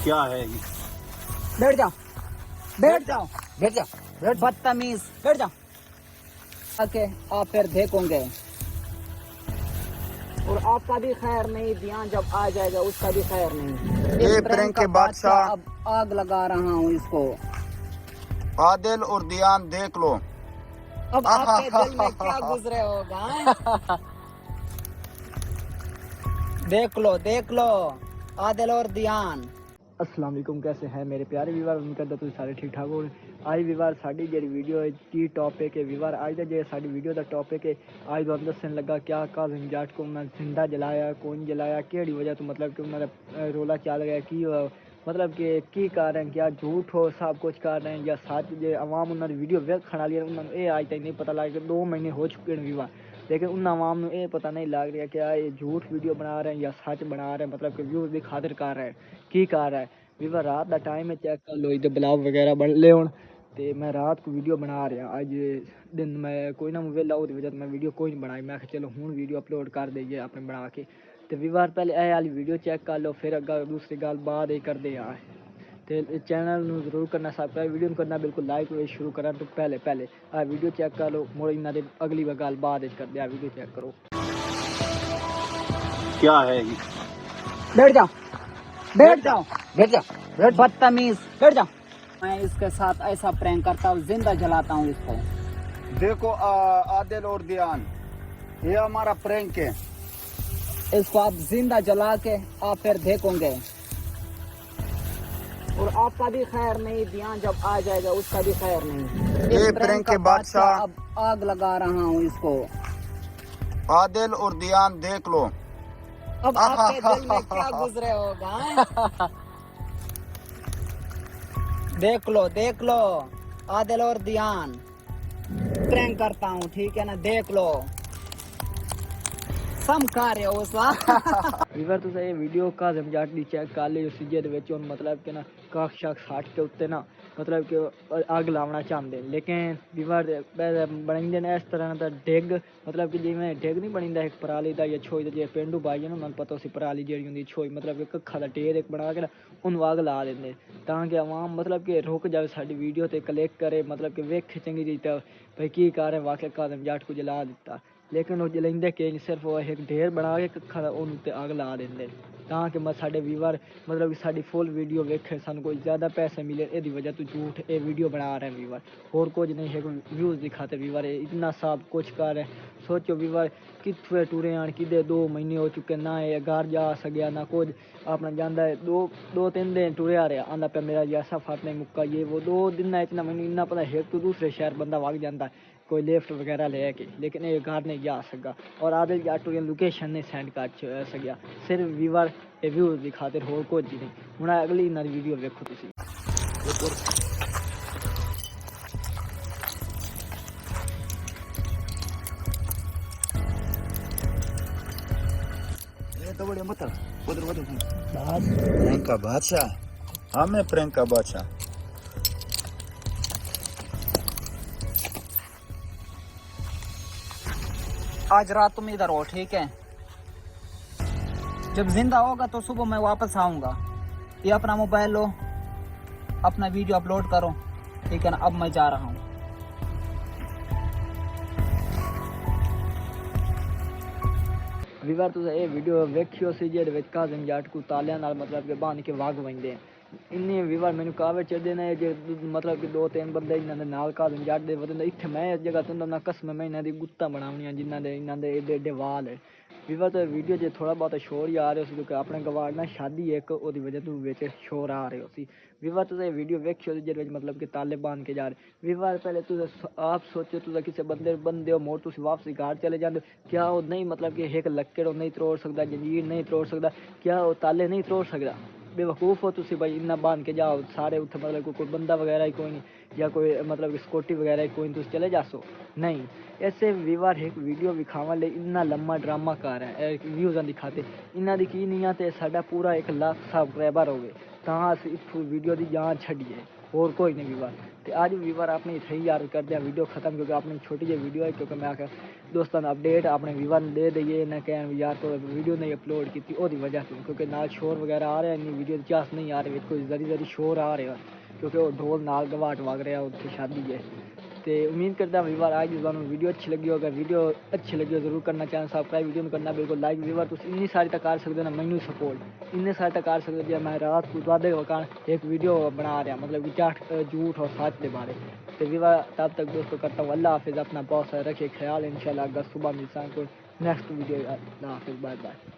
क्या है ये? बैठ जाओ बैठ जाओ बैठ जाओ बैठ बदतमीज बैठ जाओ आके आप फिर देखोगे और आपका भी खैर नहीं, ध्यान जब आ जाएगा उसका भी खैर नहीं। ये इस प्रैंक का के बादशाह अब आग लगा रहा हूँ इसको। आदिल और दियान देख लो। अब आपके दिल में क्या गुजरे होगा? देख लो आदिल और दियान। अस्सलाम वालेकुम, कैसे हैं मेरे प्यारे व्यूअर? उम्मीद करदा तुसीं सारे ठीक ठाक हो। आज व्यूअर साडी जेहड़ी वीडियो है की टॉपिक है व्यूअर, आज दा जे साडी वीडियो दा टॉपिक है आज तुहानूं दस्सण लगा क्या काज़िम जाट को उन्होंने जिंदा जलाया, कौन जलाया, केड़ी वजह तो मतलब कि उन्होंने रोला चल गया की मतलब कि की कारण, क्या झूठ हो सब कुछ कर रहे हैं या सच? जे आवाम उन्होंने वीडियो वेखण वाली उन्होंने ये आज तक नहीं पता लग गया, 2 महीने हो चुके हैं व्यूअर, लेकिन उन आवाम को ये पता नहीं लग रहा क्या ये झूठ वीडियो बना रहे हैं या सच बना रहे हैं, मतलब कि व्यूज़ की खातिर कर रहे हैं की कर रहा है। व्यूअर रात का टाइम है, चेक कर लो इधर ब्लॉग वगैरह बन ले हूँ तो मैं रात को वीडियो बना रहा। अज दिन मैं कोई ना वेला हो वजह मैं वीडियो कोई नहीं बनाई, मैं चलो हूँ वीडियो अपलोड कर देइए अपने बना के। तो व्यूअर पहले यह वाली वीडियो चेक कर लो, फिर अगर दूसरी गल बाद ही करते यार। तो चैनल जरूर करना सब्सक्राइब, वीडियो करना बिल्कुल लाइक शुरू करा तो पहले आ वीडियो चेक कर लो, मोड़ इन्होंने अगली गल बाद कर दिया। वीडियो चेक करो। क्या है ये? बैठ जाओ बैठ जाओ बैठ जाओ बैठ बदतमीज बैठ जाओ। मैं इसके साथ ऐसा प्रैंक करता हूँ, जिंदा जलाता हूँ इसको। देखो आदिल और दियान, ये हमारा प्रैंक है। इसको आप जिंदा जला के आप फिर देखोगे और आपका भी खैर नहीं, ध्यान जब आ जाएगा उसका भी खैर नहीं। ये इस प्रैंक का के बादशाह अब आग लगा रहा हूँ इसको। आदिल और दियान देख लो। अब आपके दिल में क्या गुजरे होगा? देख लो आदिल और दियान प्रैंक करता हूँ, ठीक है ना? देख लो सम कार्य उस व्यूअर तुस ये वीडियो काज़िम जाट दी चेक कर ली, उस दे विच हुण मतलब कि ना काख शाख साट के उत्ते ना मतलब कि अग लावना चाहते, लेकिन व्यूअर बनेंदे ने इस तरह दा डिग, मतलब कि जिवें डिग नहीं बनींदा एक पराली दा या छोई दा, जे पेंडू भाई ना उन्होंने पता उसी पराली जेहड़ी हुंदी छोई, मतलब कि कक्खा दा ढेर एक बना के ना उन्होंने अग ला देंदे तां कि आवाम मतलब कि रुक जाए साडी वीडियो ते क्लिक करे, मतलब कि वेखे चंगी रीत भाई की कर रहे वाकई काज़िम जाट को जला दिता। लेकिन वो जलेंदे कि सिर्फ वो एक ढेर बना के कक्खा उन्होंने अग ला देंगे ताकि मैं साढ़े व्यूअर मतलब कि साड़ी फुल वीडियो वेखे, सानू कोई ज़्यादा पैसे मिले, यदी वजह तो झूठ ये वीडियो बना रहे हैं व्यूअर, और कुछ नहीं है। व्यूज़ दिखाते व्यूअर इतना सब कुछ कर रहे हैं। सोचो व्यूअर कितने टूरे आन कि 2 महीने हो चुके ना ये घर जा सकिया ना कुछ, अपना जाता है 2-3 दिन टुरया रहा, आंदा पे मेरा जैसा फट नहीं मुक्का ये वो 2 दिन इतना मैंने इन्ना पता है तो दूसरे शहर बंदा वग जाता है कोई लिफ्ट वगैरह लेके, लेकिन ये घर नहीं जा सका और आदिल जाट को लोकेशन नहीं सेंड कर सकिया, सिर्फ व्यूअर व्यूज़ की खातिर होर कुछ नहीं। हूँ अगली इन्हों वीडियो वेखो तुसीं। तो बड़े मत उधर प्रैंक का बादशाह, हाँ मैं प्रैंक का बादशाह। आज रात तुम इधर हो, ठीक है? जब जिंदा होगा तो सुबह मैं वापस आऊंगा। ये अपना मोबाइल लो, अपना वीडियो अपलोड करो, ठीक है ना? अब मैं जा रहा हूँ। व्यूअर तुस ये वीडियो वेखियो सी जेहदे विच काज़िम जाट को तालियां नाल मतलब कि बन के वग वंदे इन्ने व्यूअर मैनू कावे चढ़दे ने जे मतलब कि 2-3 बंदे इन्हां दे नाल काज़िम जाट दे वदे इत्थे मैं इस जगह तुंदा ना कसम मैं इन्हां दी गुत्ता बनावणियां जिन्हां दे एडे एडे वाल है। व्यूअर तो वीडियो जे थोड़ा बहुत शोर ही आ रहा क्योंकि अपने गवार ना शादी एक ओदी वजह तो विच शोर आ रहे हो। व्यूअर तुस ये वीडियो वेखियो जेहदे विच मतलब कि ताले बांध के जा रहे। व्यूअर पहले तुस आप सोचो तुस किसी बंदे हो मोड़ तुस वापसी घर चले जाते, क्या वो नहीं मतलब कि एक लक्कड़ नहीं तोड़ सकता, जंजीर नहीं तोड़ सकता, क्या वो ताले नहीं तोड़ सकता? बेवकूफ़ हो तुम भाई, इन्ना बांध के जाओ सारे उत्थे मतलब कोई बंदा वगैरह ही कोई नहीं या कोई मतलब कि सिक्योरिटी वगैरह ही कोई नहीं, तुम चले जासो नहीं। ऐसे व्यूअर एक वीडियो विखावा ले इन्ना लम्मा ड्रामा कर है व्यूज़ दिखाते इन्हों की की नहीं तो साडा पूरा 1 लाख सब्सक्राइबर हो गए तां अस इत्थों वीडियो की जान छड़िए और कोई नहीं व्यूअर। तो आज वीवर अपनी सही यार कर दिया वीडियो खत्म, क्योंकि अपनी छोटी जी वीडियो है, क्योंकि मैं आखिर दोस्तों ने अपडेट अपने वीवर ने दे दईए ना कहें यार तो वीडियो नहीं अपलोड की वो वजह से, क्योंकि नाल शोर वगैरह आ रहा है, इन्नी वीडियो चास नहीं आ रही, कोई जरी जरी शोर आ रहा है क्योंकि वो ढोल नाल गवाट वग रहा उत्थे शादी है। तो उम्मीद करता हूँ वीवर आज तुहानू वीडियो अच्छी लगी होगा, वीडियो अच्छी लगी हो जरूर करना चैनल सब्सक्राइब वीडियो में करना बिल्कुल लाइक। वीवर तुम इन्नी सारी तक कर सकते हो ना मैनू सपोर्ट इन्ने सारे तक कर सकते हो, मैं रात को वादे वकान एक वीडियो बना रहा मतलब कि झूठ और सच के बारे। तो वीवर तब तक दोस्तों करता हूँ अल्लाह हाफिज़, अपना बहुत सारा रखिए ख्याल, इंशाल्लाह अगर सुबह मिलता है कोई नेक्स्ट वीडियो। अल्लाह हाफिज़, बाय बाय।